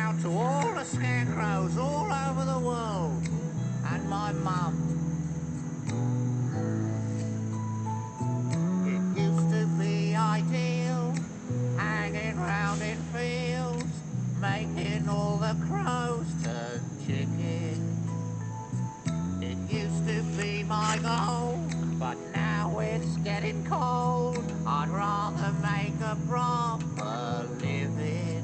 out to all the scarecrows all over the world. And my mum. It used to be ideal, hanging round in fields, making all the crows turn chicken. It used to be my goal, but now it's getting cold. I'd rather make a proper living.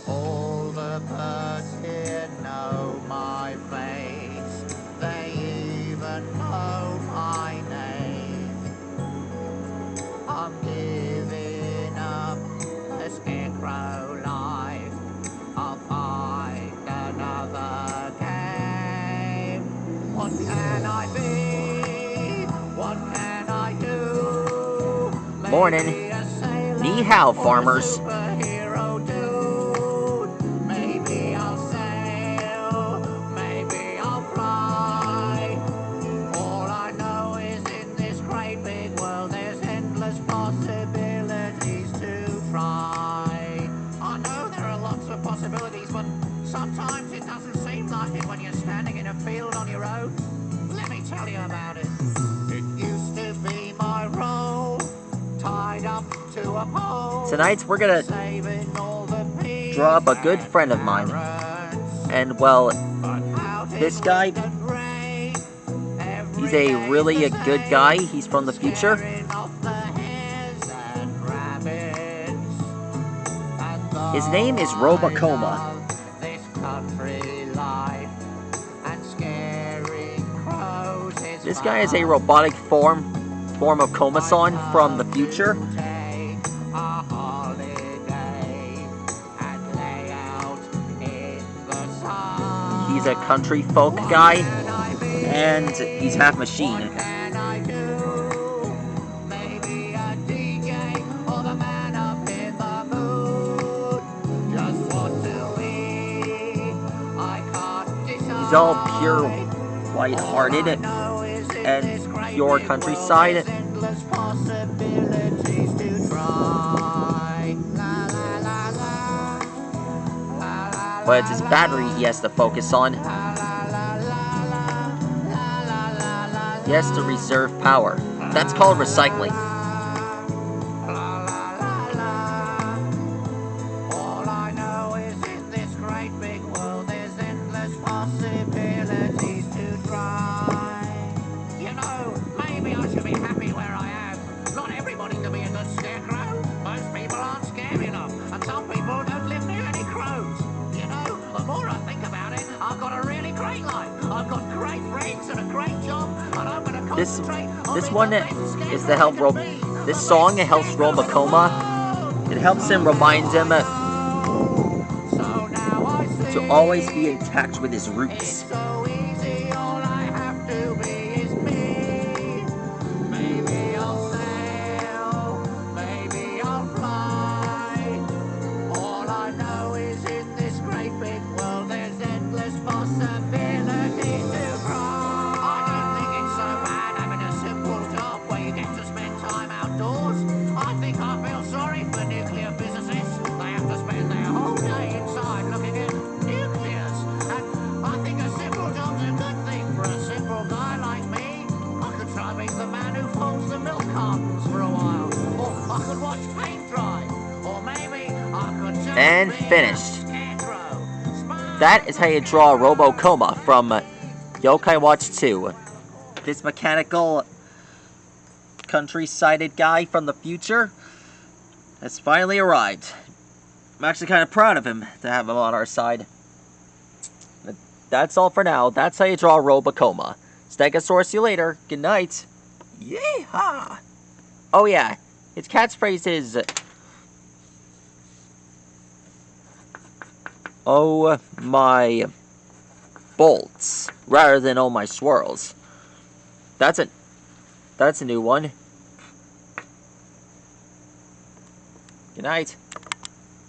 All the birds here know my face. They even know my name. I'm giving up the scarecrow life. I'll find another game. What can I be? What can I do? Maybe Morning. Ni hao, farmers. Superhero dude. Maybe I'll sail. Maybe I'll fly. All I know is in this great big world there's endless possibilities to try. I know there are lots of possibilities, but sometimes it doesn't seem like it when you're standing in a field on your own. Let me tell you about it. It used to be my role, tied up to a pole. Tonight we're gonna draw up a good friend of mine. And well, this guy, he's a really good guy. He's from the future. His name is Robokoma. This guy is a robotic form of Komasan from the future. He's a country folk guy, and he's half machine. He's all pure white-hearted and pure countryside. But it's his battery he has to focus on. He has to reserve power. That's called recycling. All I know is in this great big world there's endless possibilities to try. You know, maybe I should be happy where I am. Not everybody can be a good scarecrow. Most people aren't scary enough, and some people don't live near any crows. You know, the more I think about it, I've got a really great life. I've got great friends and a great job, and I'm going to concentrate on This being one the best is to scarecrow help I can be. this song helps Robokoma. It helps him remind him So now I see to always be in touch with his roots. so easy, all I have to be is me. Maybe I'll sail, maybe I'll fly. All I know is in this great big world there's endless possibilities to try. I don't think it's so bad having a simple job where you get to spend time outdoors. I think I feel sorry for nuclear physicists. They have to spend their whole day inside looking at nucleus. And I think a simple job's a good thing for a simple guy like me. I could try being the man who folds the milk cartons for a while. Or I could watch paint dry. Or maybe I could just And be a finished. scarecrow. That is how you draw Robokoma from Yokai Watch 2. This mechanical country-sided guy from the future has finally arrived. I'm actually kind of proud of him to have him on our side. But that's all for now. That's how you draw Robokoma. Stegosaurus, see you later. Good night. Yeehaw! Oh yeah, his catchphrase is... Oh my bolts, rather than oh my swirls. That's a new one. Good night.